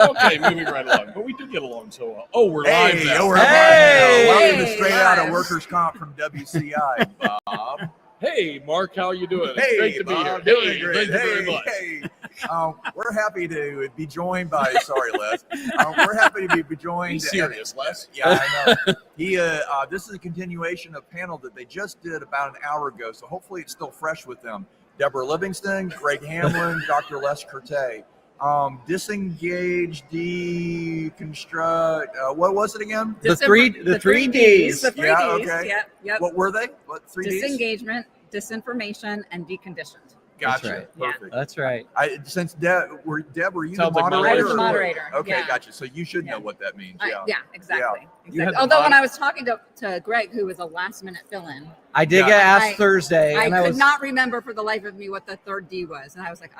Okay, moving right along. But we do get along so well. Oh, we're live now. We're live now. Welcome to Straight Outta Workers Comp from WCI, Bob. Hey, Mark, how are you doing? Hey, It's great to be Bob, here. doing Hey, great. thank you very much. We're happy to be joined by, sorry, Les. We're happy to be joined. Be serious, Les. Yeah, I know. This is a continuation of a panel that they just did about an hour ago, so hopefully it's still fresh with them. Deb Livingston, Greg Hamlin, Dr. Les Kertay. Disengaged, deconstruct. What was it again? The three Ds. The three Ds. Okay. Yep. What were they? What three Ds? Disengagement, disinformation, and deconditioned. Gotcha. That's right. Perfect. That's right. Since Deb, were you Sounds the like moderator? I was the moderator. Okay, yeah. gotcha. So you should know what that means. Yeah, exactly. You had the Although when I was talking to Greg, who was a last-minute fill-in, I did get asked Thursday, I and could not remember for the life of me what the third D was, and I was like,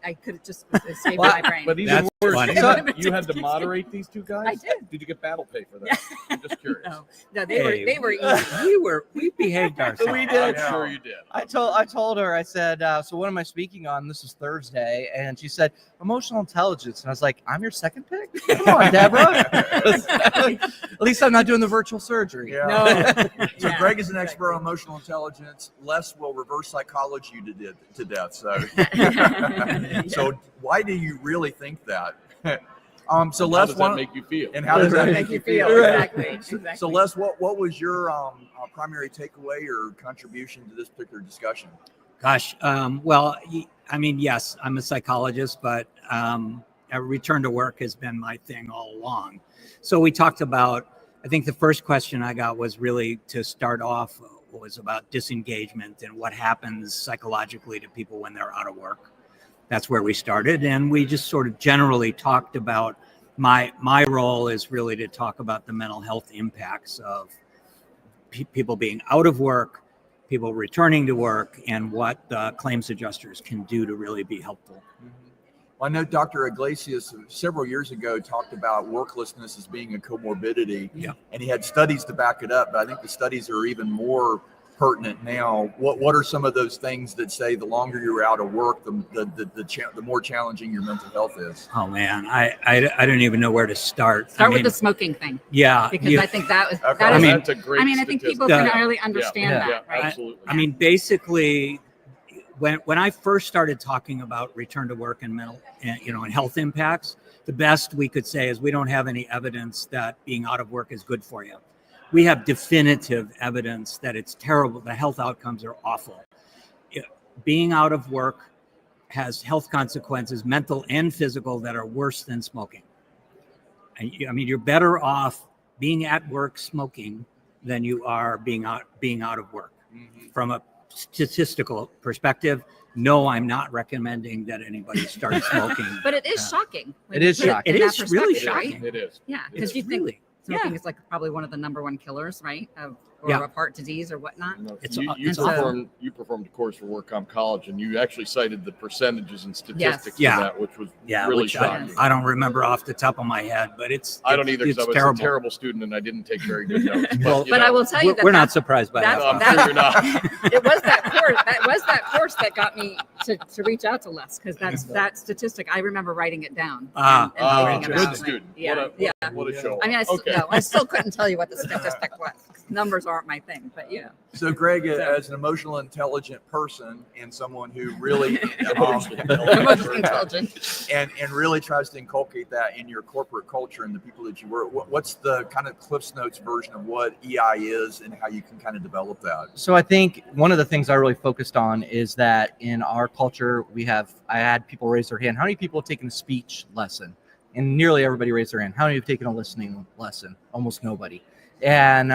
I could have just escaped my brain. But even That's worse, funny. you had to moderate these two guys? I did. Did you get battle pay for that? I'm just curious. No, they were easy. we behaved ourselves. We did. I'm sure you did. I told her, I said, so what am I speaking on? This is Thursday. And she said, emotional intelligence. And I was like, I'm your second pick? Come on, Deborah. At least I'm not doing the virtual surgery. Yeah. No. So Yeah, Greg is an expert on emotional intelligence. Les will reverse psychology you to death. So, so why do you really think that? So And Les, how does that make you feel? and how does that make you feel? Exactly. So Les, what was your primary takeaway or contribution to this particular discussion? Gosh, well, I mean, yes, I'm a psychologist, but a return to work has been my thing all along. So we talked about, I think the first question I got was really to start off was about disengagement and what happens psychologically to people when they're out of work. That's where we started. And we just sort of generally talked about my role is really to talk about the mental health impacts of people being out of work, people returning to work, and what claims adjusters can do to really be helpful. Well, I know Dr. Iglesias several years ago talked about worklessness as being a comorbidity, and he had studies to back it up, but I think the studies are even more pertinent now. What are some of those things that say the longer you're out of work, the more challenging your mental health is? Oh man, I don't even know where to start. Start with the smoking thing. Yeah, Because I think that was Okay. that I is. mean, that's a great I mean, I think people statistic. can really understand that, right? Absolutely. I mean, basically, when I first started talking about return to work and mental, and health impacts, the best we could say is we don't have any evidence that being out of work is good for you. We have definitive evidence that it's terrible. The health outcomes are awful. Being out of work has health consequences, mental and physical, that are worse than smoking. And I mean, you're better off being at work smoking than you are being out of work. From a statistical perspective, no, I'm not recommending that anybody start smoking. But it is shocking. when It you is put shocking. in It that is really perspective, right? shocking. It is. Yeah, It's because you think really, smoking yeah. is like probably one of the number one killers, right? Or Yeah. of heart disease or whatnot. No, It's- you performed a course for Work Comp College, and you actually cited the percentages and statistics Yes. of that, which was Yeah, really which shocking. I don't remember off the top of my head, but I don't either, because I it's was terrible. a terrible student and I didn't take very good notes. Well, you But know, I will tell you that We're not that's- surprised by that's- that. I'm sure you're not. it was that course. That was that course that got me to reach out to Les, because that's that statistic. I remember writing it down. Ah, and thinking good about it. student. Yeah, What a show. I mean, Okay. I still couldn't tell you what the statistic was. Numbers aren't my thing, but yeah. So Greg, as an emotional intelligent person and someone who really Emotionally intelligent. and really tries to inculcate that in your corporate culture and the people that you work, what's the kind of Cliff's Notes version of what EI is and how you can kind of develop that? So I think one of the things I really focused on is that in our culture, I had people raise their hand. How many people have taken a speech lesson? And nearly everybody raised their hand. How many have taken a listening lesson? Almost nobody. And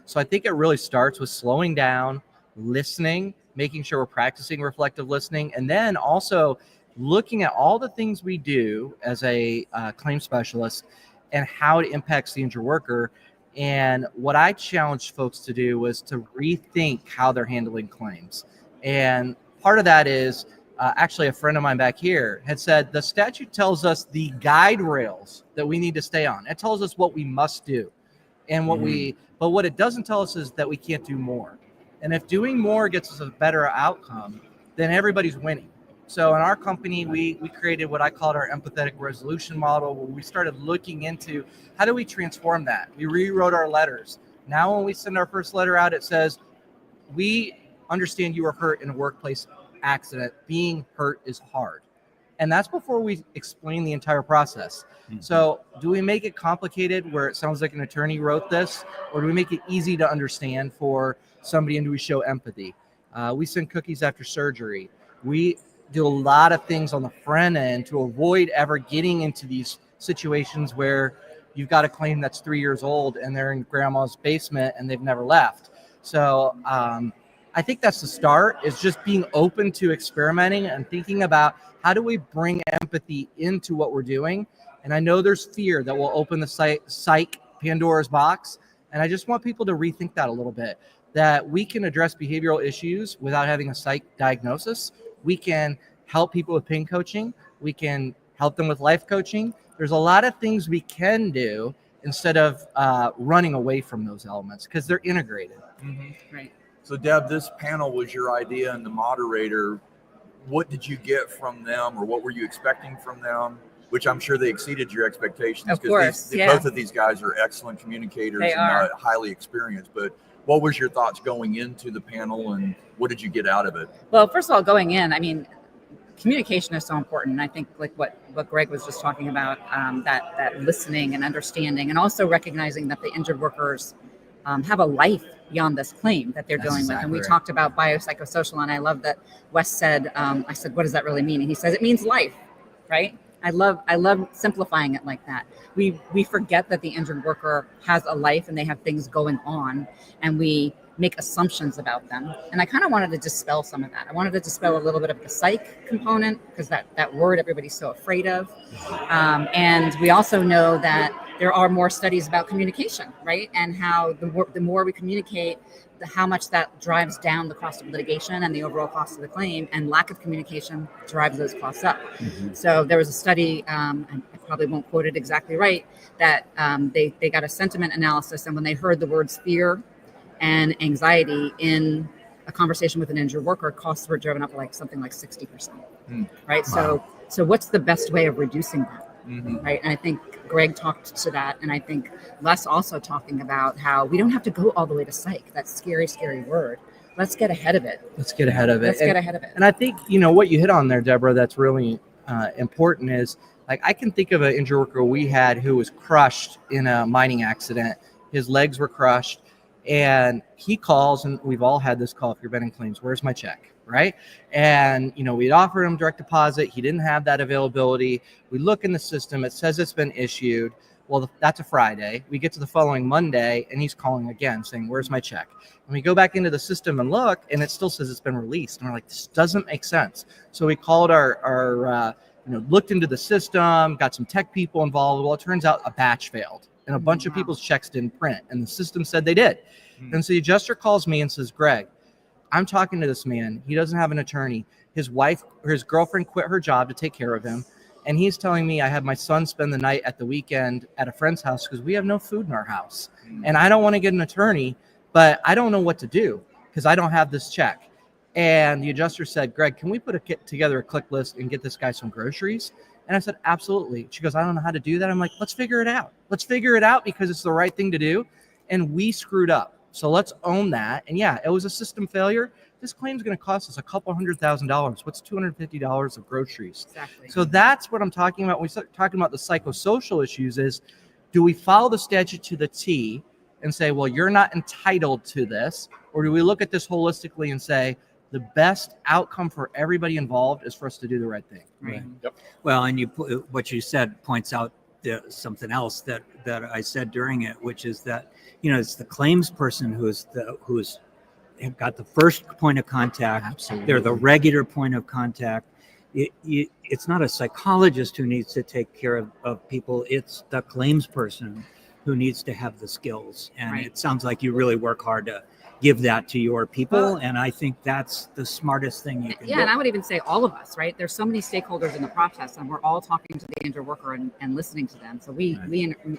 so I think it really starts with slowing down, listening, making sure we're practicing reflective listening, and then also looking at all the things we do as a claim specialist and how it impacts the injured worker. And what I challenged folks to do was to rethink how they're handling claims. And part of that is actually a friend of mine back here had said the statute tells us the guide rails that we need to stay on. It tells us what we must do and but what it doesn't tell us is that we can't do more. And if doing more gets us a better outcome, then everybody's winning. So in our company, we created what I called our empathetic resolution model, where we started looking into how do we transform that. We rewrote our letters. Now when we send our first letter out, it says, we understand you were hurt in a workplace accident. Being hurt is hard. And that's before we explain the entire process. Mm-hmm. So do we make it complicated where it sounds like an attorney wrote this, or do we make it easy to understand for somebody, and do we show empathy? We send cookies after surgery. We do a lot of things on the front end to avoid ever getting into these situations where you've got a claim that's 3 years old and they're in grandma's basement and they've never left. So I think that's the start, is just being open to experimenting and thinking about how do we bring empathy into what we're doing. And I know there's fear that will open the psych Pandora's box. And I just want people to rethink that a little bit, that we can address behavioral issues without having a psych diagnosis. We can help people with pain coaching. We can help them with life coaching. There's a lot of things we can do instead of running away from those elements, because they're integrated. Mm-hmm. Right. So Deb, this panel was your idea and the moderator. What did you get from them, or what were you expecting from them? Which I'm sure they exceeded your expectations. Of course, both of these guys are excellent communicators and highly experienced. But what was your thoughts going into the panel, and what did you get out of it? Well, first of all, going in, I mean, communication is so important. And I think like what Greg was just talking about, that listening and understanding, and also recognizing that the injured workers have a life beyond this claim that they're dealing with. And we talked about biopsychosocial, and I love that Wes said, I said, what does that really mean? And he says, it means life, right? I love simplifying it like that. We forget that the injured worker has a life and they have things going on, and we make assumptions about them. And I kind of wanted to dispel some of that. I wanted to dispel a little bit of the psych component, because that word everybody's so afraid of. And we also know that there are more studies about communication, right? And how the more we communicate, how much that drives down the cost of litigation and the overall cost of the claim, and lack of communication drives those costs up. Mm-hmm. So there was a study, I probably won't quote it exactly right, that they got a sentiment analysis, and when they heard the words fear and anxiety in a conversation with an injured worker, costs were driven up like something like 60%, right? Wow. So what's the best way of reducing that? Mm-hmm. Right. And I think Greg talked to that. And I think Les also talking about how we don't have to go all the way to psych. That scary, scary word. Let's get ahead of it. And I think, what you hit on there, Deborah, that's really important is, like, I can think of an injured worker we had who was crushed in a mining accident. His legs were crushed, and he calls, and we've all had this call if you're betting claims, where's my check? Right. And, we'd offered him direct deposit. He didn't have that availability. We look in the system. It says it's been issued. Well, that's a Friday. We get to the following Monday, and he's calling again saying, where's my check? And we go back into the system and look, and it still says it's been released. And we're like, this doesn't make sense. So we called our looked into the system, got some tech people involved. Well, it turns out a batch failed, and a bunch of people's checks didn't print, and the system said they did. And so the adjuster calls me and says, Greg, I'm talking to this man. He doesn't have an attorney. His wife or his girlfriend quit her job to take care of him. And he's telling me I have my son spend the night at the weekend at a friend's house because we have no food in our house. And I don't want to get an attorney, but I don't know what to do because I don't have this check. And the adjuster said, Greg, can we get together a click list and get this guy some groceries? And I said, absolutely. She goes, I don't know how to do that. I'm like, let's figure it out. Let's figure it out because it's the right thing to do. And we screwed up. So let's own that. And yeah, it was a system failure. This claim is going to cost us a couple $100,000. What's $250 of groceries? Exactly. So that's what I'm talking about when we start talking about the psychosocial issues is, do we follow the statute to the T and say, well, you're not entitled to this? Or do we look at this holistically and say, the best outcome for everybody involved is for us to do the right thing? Right. Yep. Well, and what you said points out something else that I said during it, which is that, it's the claims person who's got the first point of contact. Absolutely. They're the regular point of contact. It's not a psychologist who needs to take care of people. It's the claims person who needs to have the skills. And right. It sounds like you really work hard to give that to your people. And I think that's the smartest thing you can do. Yeah, and I would even say all of us, right? There's so many stakeholders in the process, and we're all talking to the injured worker and listening to them. So we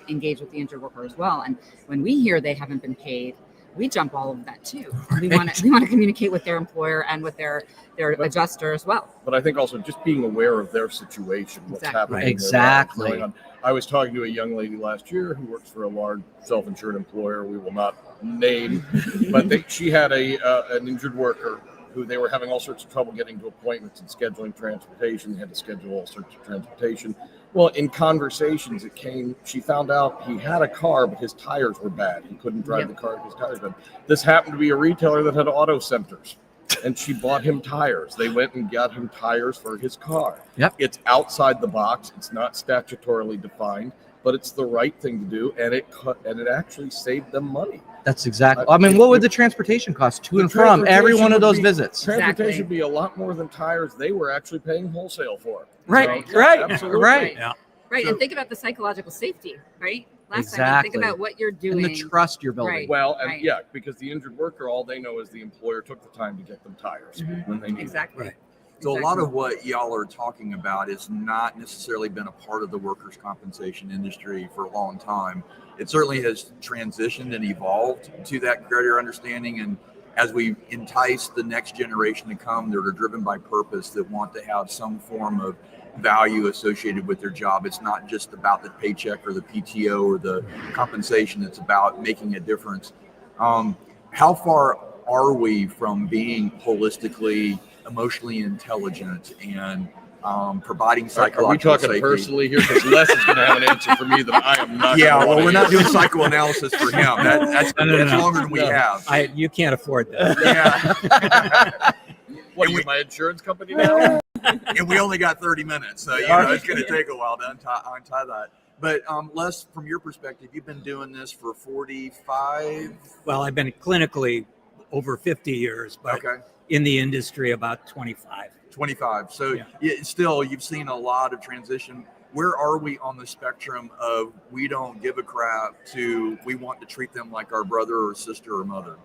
engage with the injured worker as well. And when we hear they haven't been paid, we jump all of that too. We want to communicate with their employer and with their adjuster as well. But I think also just being aware of their situation, what's Exactly. happening. in their lives, Exactly. going on. I was talking to a young lady last year who works for a large self-insured employer we will not name, but she had an injured worker who they were having all sorts of trouble getting to appointments and scheduling transportation. They had to schedule all sorts of transportation. Well, in conversations, she found out he had a car, but his tires were bad. He couldn't drive the car because his tires were bad. This happened to be a retailer that had auto centers, and she bought him tires. They went and got him tires for his car. Yep. It's outside the box. It's not statutorily defined, but it's the right thing to do, and it actually saved them money. That's exactly. I mean, what would the transportation cost to and from every one of those visits? Transportation would be a lot more than tires they were actually paying wholesale for. Right, So, right, absolutely. right. Yeah. Right. So- And think about the psychological safety, right? Last time, Exactly. think about what you're doing. And the trust you're building. Right. Well, and Right. because the injured worker, all they know is the employer took the time to get them tires when they need Exactly. Right. So a lot of what y'all are talking about has not necessarily been a part of the workers' compensation industry for a long time. It certainly has transitioned and evolved to that greater understanding. And as we entice the next generation to come that are driven by purpose, that want to have some form of value associated with their job, it's not just about the paycheck or the PTO or the compensation. It's about making a difference. How far are we from being holistically emotionally intelligent and providing psychological Are we talking safety? personally here? Because Les is going to have an answer for me that I am not. Yeah, gonna well, wanna we're not hear. doing psychoanalysis for him. That's No. longer than we have. You can't afford that. Yeah. What are you, my insurance company now? And we only got 30 minutes, so it's going to take a while to untie that. But Les, from your perspective, you've been doing this for 45. Well, I've been clinically over 50 years, but Okay. in the industry about 25. 25. So Yeah. still, you've seen a lot of transition. Where are we on the spectrum of we don't give a crap to we want to treat them like our brother or sister or mother?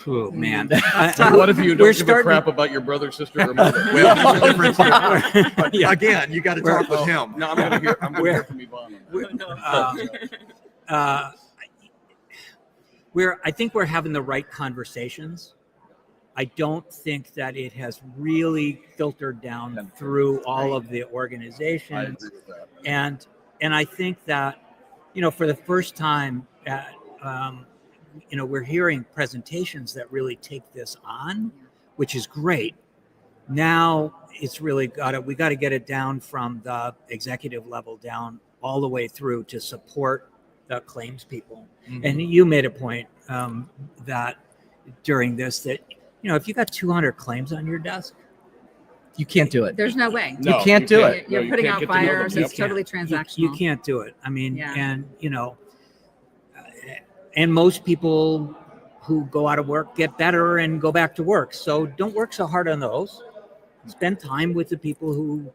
Oh man. What if you don't give a crap about your brother, sister, or mother? Well, there's a difference here. But Yeah. again, you got to talk with him. No, I'm going to hear from Yvonne. I think we're having the right conversations. I don't think that it has really filtered down through all of the I organizations. agree with that. And I think that, for the first time, we're hearing presentations that really take this on, which is great. Now it's really we got to get it down from the executive level down all the way through to support the claims people. Mm-hmm. And you made a point that during this, that, if you got 200 claims on your desk, You can't do it. There's no way. You can't do it. You're you putting can't out get to know them. fires. You It's can't. totally transactional. you can't do it. I mean, Yeah. and most people who go out of work get better and go back to work. So don't work so hard on those. Spend time with the people who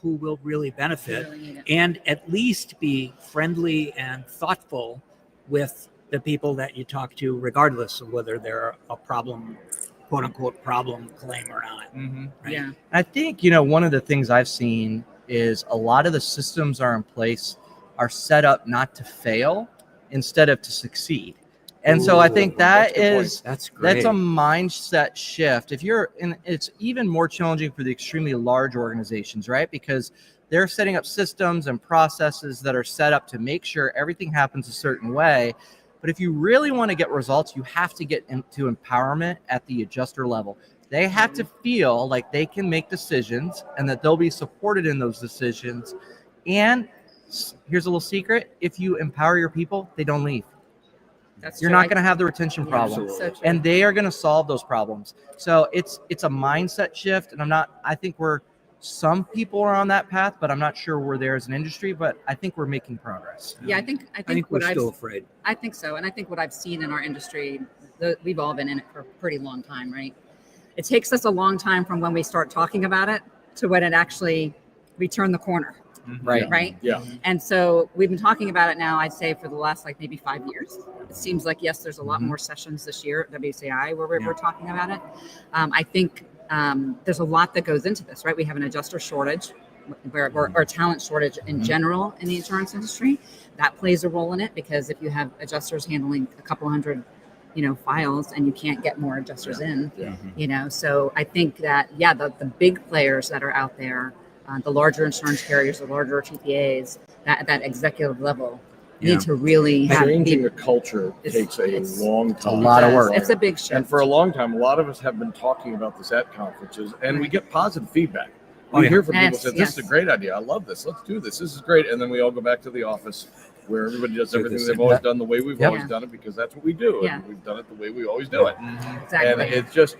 will really benefit, Really need it. and at least be friendly and thoughtful with the people that you talk to, regardless of whether they're a problem, quote unquote, problem claim or not. Mm-hmm. Right? Yeah. I think, one of the things I've seen is a lot of the systems are in place are set up not to fail instead of to succeed. And so I think that's that a good point. is That's great. that's a mindset shift. If you're in, it's even more challenging for the extremely large organizations, right? Because they're setting up systems and processes that are set up to make sure everything happens a certain way. But if you really want to get results, you have to get into empowerment at the adjuster level. They have to feel like they can make decisions and that they'll be supported in those decisions. And here's a little secret: if you empower your people, they don't leave. That's You're true. not going to have the retention problem. So true. And they are going to solve those problems. So it's a mindset shift. And I think some people are on that path, but I'm not sure we're there as an industry, but I think we're making progress. Yeah, I think I think we're what still afraid. I think so. And I think what I've seen in our industry, we've all been in it for a pretty long time, right? It takes us a long time from when we start talking about it to when it actually, we turn the corner, Right. right? Yeah. And so we've been talking about it now, I'd say for the last maybe 5 years. It seems like, yes, there's a lot more sessions this year at WCI where we're talking about it. I think there's a lot that goes into this, right? We have an adjuster shortage. or talent shortage in general in the insurance industry. That plays a role in it, because if you have adjusters handling a couple hundred, files, and you can't get more adjusters in, so I think that, the big players that are out there, the larger insurance carriers, the larger TPAs, that executive level need to really changing a culture takes a long time. a lot of work. It's a big shift. And for a long time, a lot of us have been talking about this at conferences, and we get positive feedback. We hear from people say, "This is a great idea. I love this. Let's do this. This is great." And then we all go back to the office where everybody does everything they've always done the way we've always done it, because that's what we do. Yeah. And we've done it the way we always do it. Exactly. And it's just,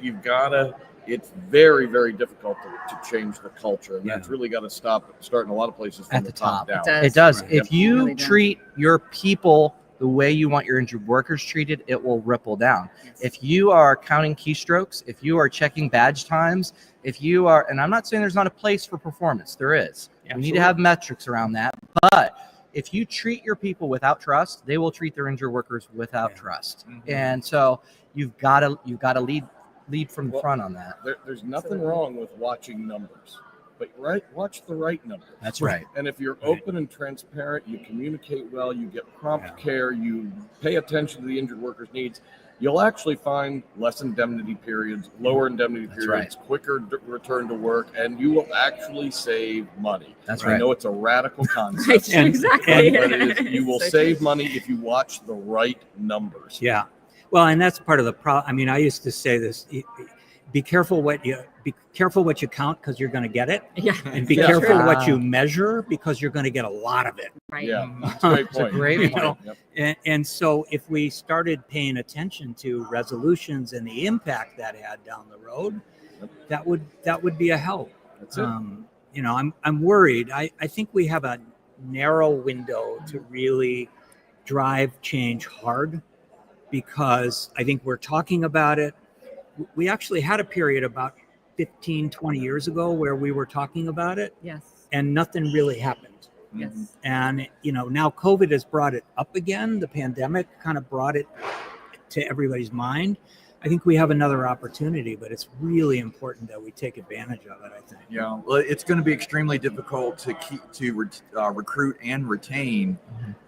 it's very, very difficult to change the culture. And that's really got to start in a lot of places from At the top. down. It It does. Right. If It you really does. treat your people the way you want your injured workers treated, it will ripple down. Yes. If you are counting keystrokes, if you are checking badge times, if you are, and I'm not saying there's not a place for performance, there is. We need to have metrics around that. But if you treat your people without trust, they will treat their injured workers without trust. And so you've got to lead from the front on that. There's nothing wrong with watching numbers, but watch the right numbers. That's right. And if you're open and transparent, you communicate well, you get prompt care, you pay attention to the injured workers' needs, you'll actually find less indemnity periods, lower indemnity periods, quicker return to work, and you will actually save money. That's I right. know it's a radical concept. Right, exactly. But you will save money if you watch the right numbers. Yeah. Well, and that's part of the problem. I mean, I used to say this: be careful what you count, because you're going to get it, and be careful what you measure, because you're going to get a lot of it. Right. Yeah, that's a great point. great point. Yep. And so, if we started paying attention to resolutions and the impact that had down the road, that would be a help. That's it. I'm worried. I think we have a narrow window to really drive change hard, because I think we're talking about it. We actually had a period about 15, 20 years ago where we were talking about it, Yes. and nothing really happened. Yes. And, now COVID has brought it up again. The pandemic kind of brought it to everybody's mind. I think we have another opportunity, but it's really important that we take advantage of it, I think. Yeah, well, it's going to be extremely difficult to recruit and retain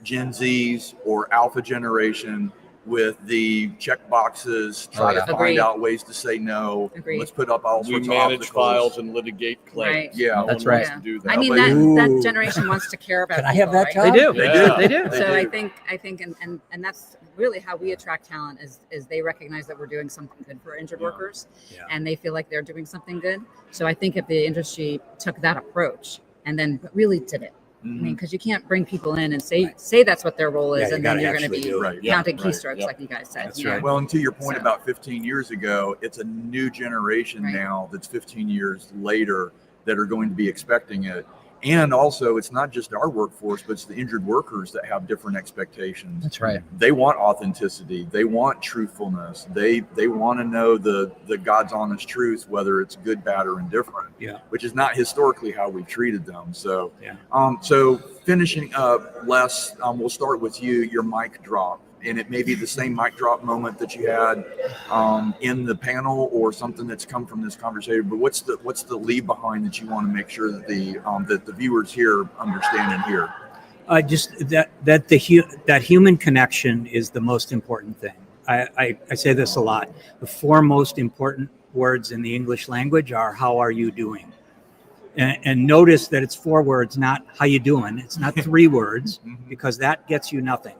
Gen Zs or Alpha generation with the check boxes, try to find Agreed. out ways to say no. Agreed. Let's put up all We sorts of manage obstacles. files and litigate claims. Right. Yeah, No that's one right. wants to do that. I mean, But that generation wants to care about Can I have people, that right? job? They do. Yeah. They do. They So do. I think, and that's really how we attract talent is they recognize that we're doing something good for injured workers, and they feel like they're doing something good. So I think if the industry took that approach and then really did it, I mean, because you can't bring people in and say that's what their role is, Yeah, you and then gotta you're going to actually be do it. Right. counting Right. keystrokes, Yep. like you guys said. That's you know? right. Well, and to your point So- about 15 years ago, it's a new generation Right. now that's 15 years later that are going to be expecting it. And also, it's not just our workforce, but it's the injured workers that have different expectations. That's right. They want authenticity. They want truthfulness. They want to know the God's honest truth, whether it's good, bad, or indifferent. Yeah. Which is not historically how we've treated them. So, Yeah. so finishing up, Les, we'll start with you. Your mic drop, and it may be the same mic drop moment that you had in the panel, or something that's come from this conversation. But what's the leave behind that you want to make sure that the viewers here understand and hear? Just that human connection is the most important thing. I say this a lot. The four most important words in the English language are "How are you doing?" And notice that it's 4 words, not "How you doing?" It's not 3 words, because that gets you nothing.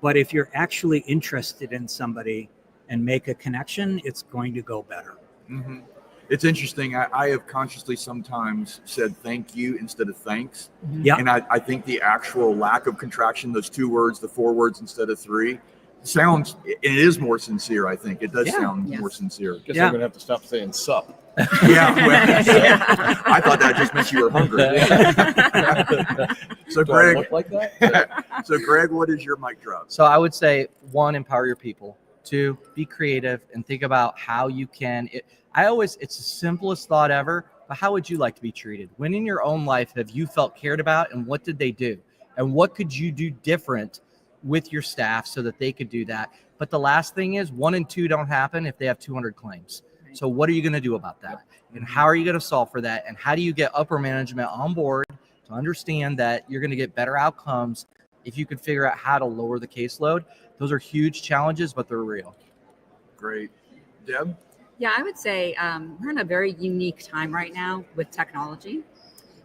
But if you're actually interested in somebody and make a connection, it's going to go better. Mm-hmm. It's interesting. I have consciously sometimes said thank you instead of thanks. Yeah. And I think the actual lack of contraction, those 2 words, the 4 words instead of 3, sounds, it is more sincere, I think. It does sound Yes. more sincere. Guess Yeah. I'm going to have to stop saying sup. Yeah. Well, Yeah. I thought that just meant you were hungry. So Do I Greg, look like that? Greg, what is your mic drop? So I would say 1, empower your people. 2, be creative and think about how you can. It's the simplest thought ever, but how would you like to be treated? When in your own life have you felt cared about, and what did they do? And what could you do different with your staff so that they could do that? But the last thing is 1 and 2 don't happen if they have 200 claims. So what are you going to do about that? And how are you going to solve for that? And how do you get upper management on board to understand that you're going to get better outcomes if you could figure out how to lower the caseload? Those are huge challenges, but they're real. Great. Deb? Yeah, I would say we're in a very unique time right now with technology,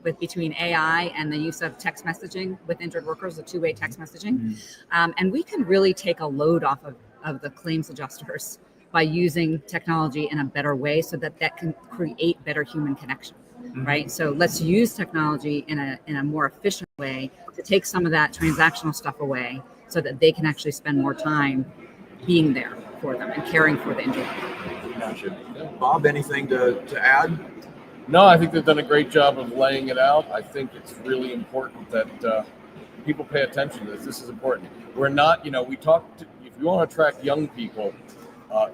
with between AI and the use of text messaging with injured workers, the two-way text messaging. And we can really take a load off of the claims adjusters by using technology in a better way so that can create better human connection, right? So let's use technology in a more efficient way to take some of that transactional stuff away so that they can actually spend more time being there for them and caring for the injured. Gotcha. Bob, anything to add? No, I think they've done a great job of laying it out. I think it's really important that people pay attention to this. This is important. We're not, we talk to, if you want to attract young people,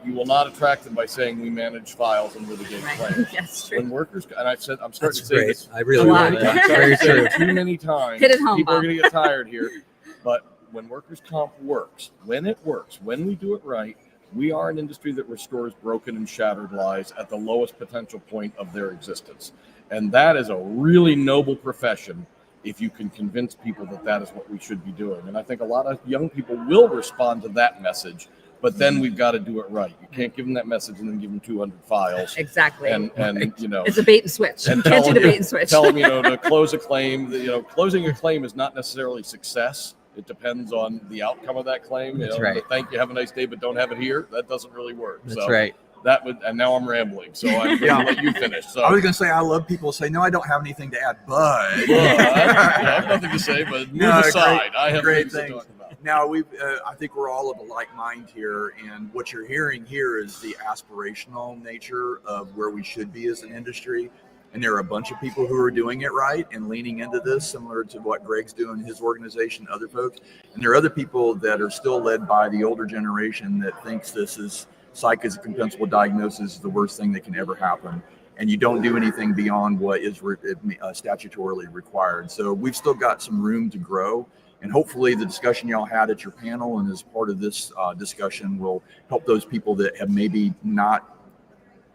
you will not attract them by saying we manage files and litigate claims. That's true. When workers, and I'm starting That's to say great. this I really like that. I'm starting to say Very it too many times. Hit it home, People are Bob. going to get tired here. But when workers' comp works, when it works, when we do it right, we are an industry that restores broken and shattered lives at the lowest potential point of their existence. And that is a really noble profession if you can convince people that that is what we should be doing. And I think a lot of young people will respond to that message, but then we've got to do it right. You can't give them that message and then give them 200 files. Exactly. And it's a bait and switch. and Can't do the them- bait and switch. tell them, to close a claim. Closing a claim is not necessarily success. It depends on the outcome of that claim. That's right. Thank you, have a nice day, but don't have it here. That doesn't really work. That's right. That would, and now I'm rambling, so I'm going to let you finish. So I was going to say, I love people who say, no, I don't have anything to add, but. I have nothing to say, but move No, aside. I have great things to things. talk about. Now, I think we're all of a like mind here, and what you're hearing here is the aspirational nature of where we should be as an industry. And there are a bunch of people who are doing it right and leaning into this, similar to what Greg's doing, his organization, other folks. And there are other people that are still led by the older generation that thinks this is psych as a compensable diagnosis is the worst thing that can ever happen. And you don't do anything beyond what is statutorily required. So we've still got some room to grow. And hopefully the discussion y'all had at your panel and as part of this discussion will help those people that have maybe not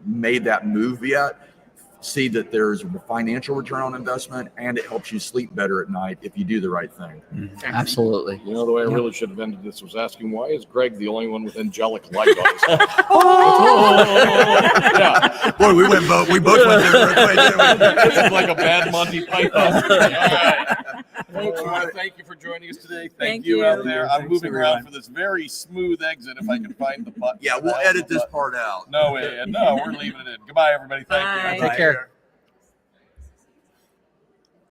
made that move yet see that there's a financial return on investment, and it helps you sleep better at night if you do the right thing. Absolutely. The way I really should have ended this was asking, why is Greg the only one with angelic light on his head? Yeah. Boy, we both went there. This is like a bad Monty Python. All right. Folks, we want to thank you for joining us today. Thank you out there. I'm Thanks, moving everyone. around for this very smooth exit if I can find the button. Yeah, we'll edit this part out. No, we're leaving it in. Goodbye, everybody. Thank you. Bye. Take care.